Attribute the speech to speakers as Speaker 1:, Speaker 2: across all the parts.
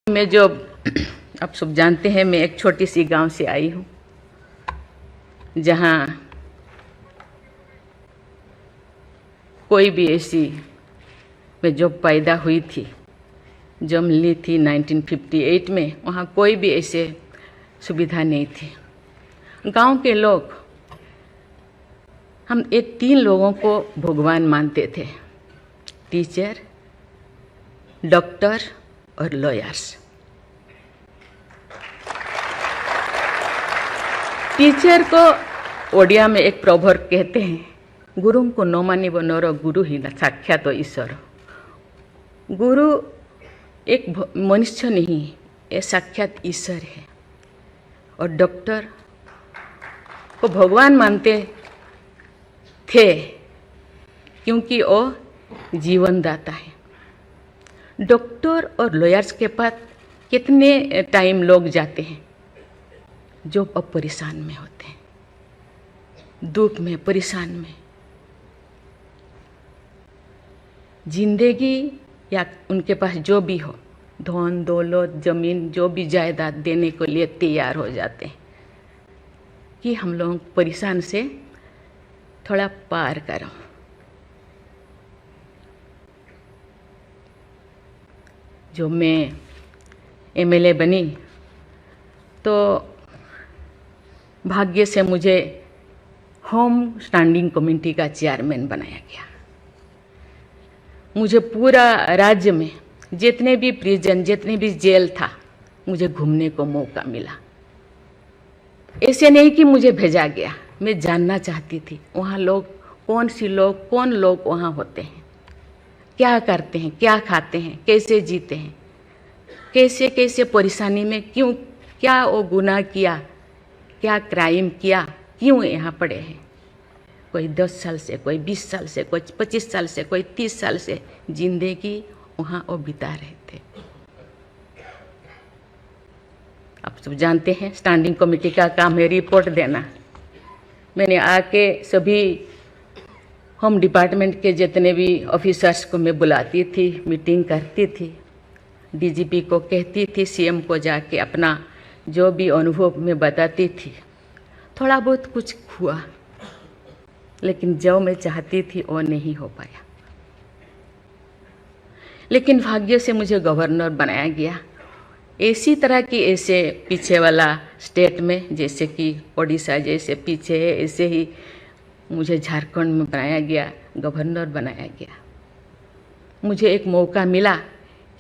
Speaker 1: मैं जो आप सब जानते हैं, मैं एक छोटी सी गांव से आई हूँ जहाँ कोई भी ऐसी, मैं जब पैदा हुई थी, जन्म ली थी 1958 में, वहाँ कोई भी ऐसे सुविधा नहीं थी। गांव के लोग, हम ये 3 लोगों को भगवान मानते थे, टीचर, डॉक्टर और लॉयर्स। टीचर को ओडिया में एक प्रोवर्ब कहते हैं, गुरु को न मानिब नर गुरु ही न साक्षात ईश्वर। गुरु एक मनुष्य नहीं, ये साक्षात ईश्वर है। और डॉक्टर को भगवान मानते थे क्योंकि वो जीवन दाता है। डॉक्टर और लॉयर्स के पास कितने टाइम लोग जाते हैं जो अब परेशान में होते हैं, दुख में, परेशान में। जिंदगी या उनके पास जो भी हो, धन दौलत, जमीन, जो भी जायदाद देने के लिए तैयार हो जाते हैं कि हम लोग परेशान से थोड़ा पार करो। जो मैं एमएलए बनी तो भाग्य से मुझे होम स्टैंडिंग कमेटी का चेयरमैन बनाया गया। मुझे पूरा राज्य में जितने भी प्रिजन, जितने भी जेल था, मुझे घूमने को मौका मिला। ऐसे नहीं कि मुझे भेजा गया, मैं जानना चाहती थी वहाँ लोग कौन लोग वहाँ होते हैं, क्या करते हैं, क्या खाते हैं, कैसे जीते हैं, कैसे कैसे परेशानी में, क्यों, क्या वो गुनाह किया, क्या क्राइम किया, क्यों यहाँ पड़े हैं। कोई 10 साल से, कोई 20 साल से, कोई 25 साल से, कोई 30 साल से जिंदगी वहाँ वो बिता रहे थे। आप सब जानते हैं स्टैंडिंग कमेटी का काम है रिपोर्ट देना। मैंने आके सभी होम डिपार्टमेंट के जितने भी ऑफिसर्स को मैं बुलाती थी, मीटिंग करती थी, डीजीपी को कहती थी, सीएम को जाके अपना जो भी अनुभव मैं बताती थी। थोड़ा बहुत कुछ हुआ, लेकिन जो मैं चाहती थी वो नहीं हो पाया। लेकिन भाग्य से मुझे गवर्नर बनाया गया। इसी तरह की, ऐसे पीछे वाला स्टेट में, जैसे कि ओडिशा जैसे पीछे है, ऐसे ही मुझे झारखंड में बनाया गया, गवर्नर बनाया गया। मुझे एक मौका मिला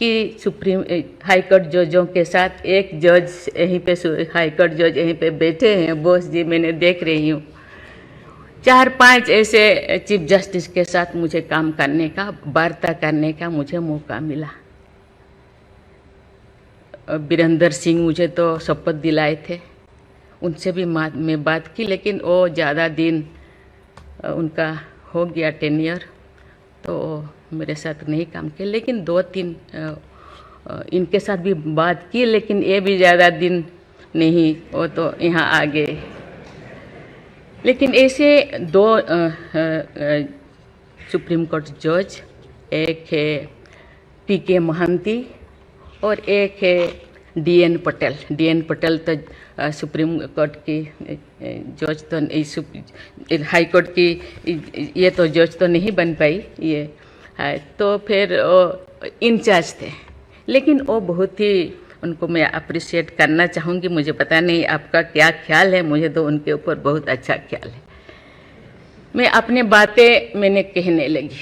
Speaker 1: कि सुप्रीम हाई कोर्ट जजों के साथ एक जज यहीं पे, हाई कोर्ट जज यहीं पे बैठे हैं, बोस जी, मैंने देख रही हूँ, 4-5 ऐसे चीफ जस्टिस के साथ मुझे काम करने का, वार्ता करने का मुझे मौका मिला। वीरेंद्र सिंह मुझे तो शपथ दिलाए थे, उनसे भी मैं बात की, लेकिन वो ज़्यादा दिन उनका हो गया टेन्योर, तो मेरे साथ नहीं काम किया। लेकिन 2-3 इनके साथ भी बात की, लेकिन ये भी ज़्यादा दिन नहीं, वो तो यहाँ आ गए। लेकिन ऐसे 2 सुप्रीम कोर्ट जज, एक है पीके महांती और एक है डीएन पटेल। डीएन पटेल तो सुप्रीम कोर्ट की जज तो, हाई कोर्ट की ये तो जज तो नहीं बन पाई ये है, तो फिर इंचार्ज थे। लेकिन वो बहुत ही, उनको मैं अप्रिशिएट करना चाहूँगी। मुझे पता नहीं आपका क्या ख्याल है, मुझे तो उनके ऊपर बहुत अच्छा ख्याल है। मैं अपनी बातें मैंने कहने लगी,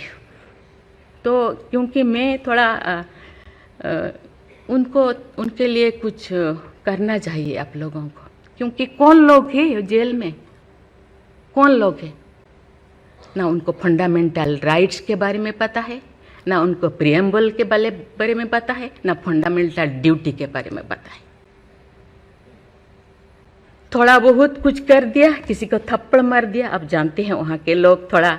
Speaker 1: तो क्योंकि मैं थोड़ा उनके लिए कुछ करना चाहिए आप लोगों को, क्योंकि कौन लोग हैं जेल में, कौन लोग हैं, ना उनको फंडामेंटल राइट्स के बारे में पता है, ना उनको प्रियम्बल के बारे में पता है, ना फंडामेंटल ड्यूटी के बारे में पता है। थोड़ा बहुत कुछ कर दिया, किसी को थप्पड़ मार दिया। आप जानते हैं वहाँ के लोग थोड़ा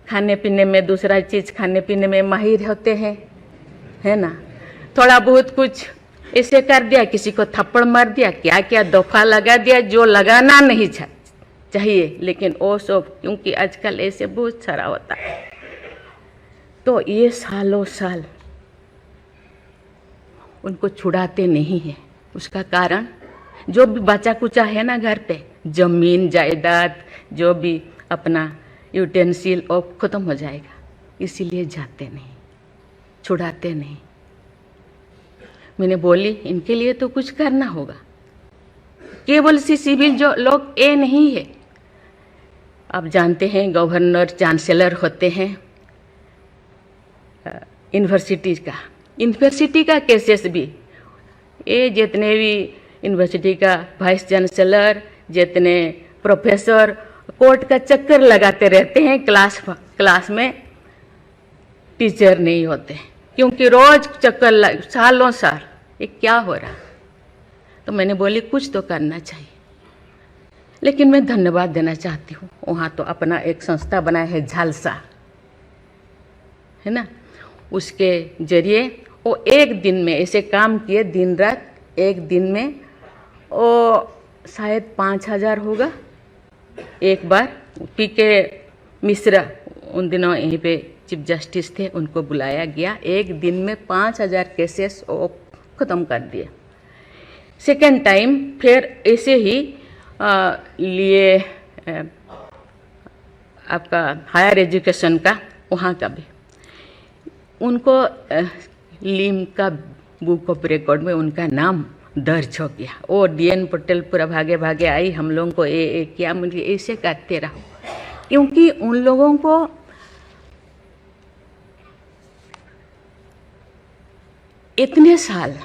Speaker 1: खाने पीने में, दूसरा चीज़ खाने पीने में माहिर होते हैं, है ना। थोड़ा बहुत कुछ ऐसे कर दिया, किसी को थप्पड़ मार दिया, क्या क्या दफा लगा दिया जो लगाना नहीं चाहिए। लेकिन वो सब, क्योंकि आजकल ऐसे बहुत सारा होता है, तो ये सालों साल उनको छुड़ाते नहीं हैं। उसका कारण जो भी बचा कुचा है ना घर पे, जमीन जायदाद जो भी अपना यूटेंसिल और ख़त्म हो जाएगा, इसीलिए जाते नहीं, छुड़ाते नहीं। मैंने बोली इनके लिए तो कुछ करना होगा। केवल सी सिविल जो लोग ये नहीं है, आप जानते हैं गवर्नर चांसलर होते हैं यूनिवर्सिटी का केसेस भी, ये जितने भी यूनिवर्सिटी का वाइस चांसलर, जितने प्रोफेसर कोर्ट का चक्कर लगाते रहते हैं, क्लास में टीचर नहीं होते, क्योंकि रोज चक्कर सालों साल, ये क्या हो रहा। तो मैंने बोली कुछ तो करना चाहिए। लेकिन मैं धन्यवाद देना चाहती हूँ, वहाँ तो अपना एक संस्था बनाया है झालसा, है ना, उसके जरिए वो एक दिन में ऐसे काम किए, दिन रात, एक दिन में वो शायद 5,000 होगा। एक बार पीके मिश्रा उन दिनों यहीं पे चीफ जस्टिस थे, उनको बुलाया गया, एक दिन में 5,000 केसेस वो ख़त्म कर दिए। सेकेंड टाइम फिर ऐसे ही लिए आपका हायर एजुकेशन का, वहाँ का भी उनको लीम का बुक ऑफ रिकॉर्ड में उनका नाम दर्ज हो गया। और DN पटेल पूरा भागे भागे आई, हम लोगों को ये क्या, मुझे ऐसे करते रहो, क्योंकि उन लोगों को इतने साल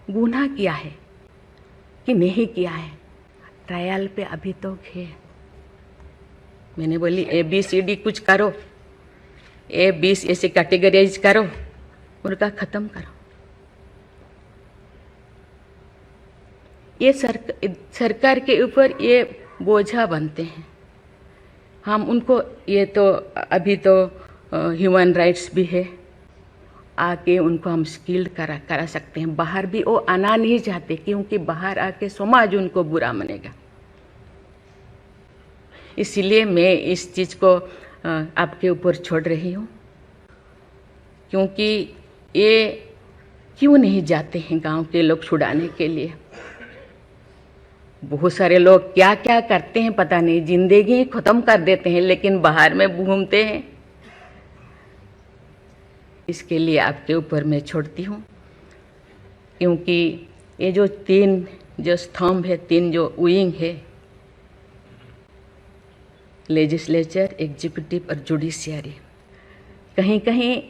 Speaker 1: गुनाह किया है कि नहीं किया है, ट्रायल पे अभी तो है। मैंने बोली ABCD कुछ करो, A20 ऐसे कैटेगराइज करो, उनका ख़त्म करो। ये सरकार के ऊपर ये बोझा बनते हैं। हम उनको, ये तो अभी तो ह्यूमन राइट्स भी है, आके उनको हम स्किल्ड करा सकते हैं। बाहर भी वो आना नहीं चाहते, क्योंकि बाहर आके समाज उनको बुरा मानेगा। इसीलिए मैं इस चीज़ को आपके ऊपर छोड़ रही हूँ, क्योंकि ये क्यों नहीं जाते हैं गांव के लोग छुड़ाने के लिए। बहुत सारे लोग क्या क्या करते हैं पता नहीं, जिंदगी ख़त्म कर देते हैं, लेकिन बाहर में घूमते हैं। इसके लिए आपके ऊपर मैं छोड़ती हूँ, क्योंकि ये जो 3 जो स्तंभ है, 3 जो विंग है, लेजिस्लेचर, एग्जीक्यूटिव और जुडिशियरी, कहीं कहीं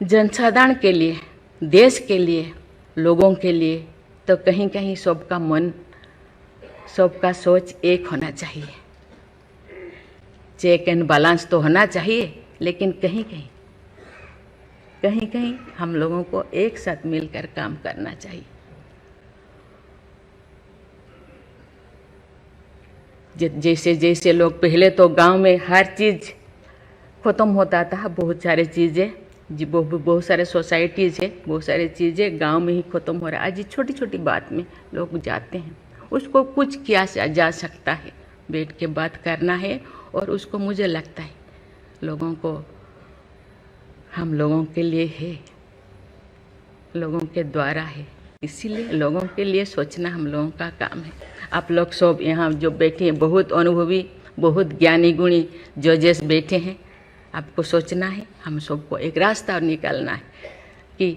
Speaker 1: जनसाधारण के लिए, देश के लिए, लोगों के लिए, तो कहीं कहीं सबका मन, सबका सोच एक होना चाहिए। चेक एंड बैलेंस तो होना चाहिए, लेकिन कहीं कहीं हम लोगों को एक साथ मिलकर काम करना चाहिए। जैसे जैसे लोग, पहले तो गांव में हर चीज़ ख़त्म होता था, बहुत सारे चीज़ें जी, बहुत सारे सोसाइटीज़ है, बहुत सारी चीज़ें गांव में ही ख़त्म हो रहा है। आज छोटी छोटी बात में लोग जाते हैं, उसको कुछ किया जा सकता है, बैठ के बात करना है। और उसको मुझे लगता है लोगों को, हम लोगों के लिए है, लोगों के द्वारा है, इसीलिए लोगों के लिए सोचना हम लोगों का काम है। आप लोग सब यहाँ जो बैठे हैं, बहुत अनुभवी, बहुत ज्ञानी गुणी जजेस बैठे हैं, आपको सोचना है, हम सबको एक रास्ता निकालना है। कि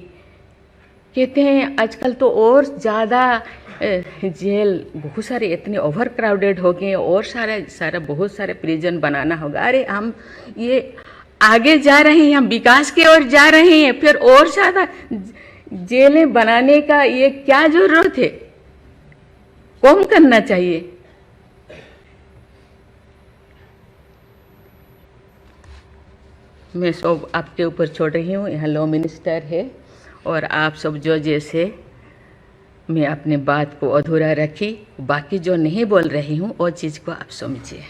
Speaker 1: कहते हैं आजकल तो और ज़्यादा जेल, बहुत सारे इतने ओवर क्राउडेड हो गए, और सारा बहुत सारे प्रिजन बनाना होगा। अरे हम ये आगे जा रहे हैं, हम विकास की ओर जा रहे हैं, फिर और ज़्यादा जेलें बनाने का ये क्या ज़रूरत है? कम करना चाहिए। मैं सब आपके ऊपर छोड़ रही हूँ। यहाँ लॉ मिनिस्टर है और आप सब जो जैसे, मैं अपने बात को अधूरा रखी, बाकी जो नहीं बोल रही हूँ वो चीज़ को आप समझिए।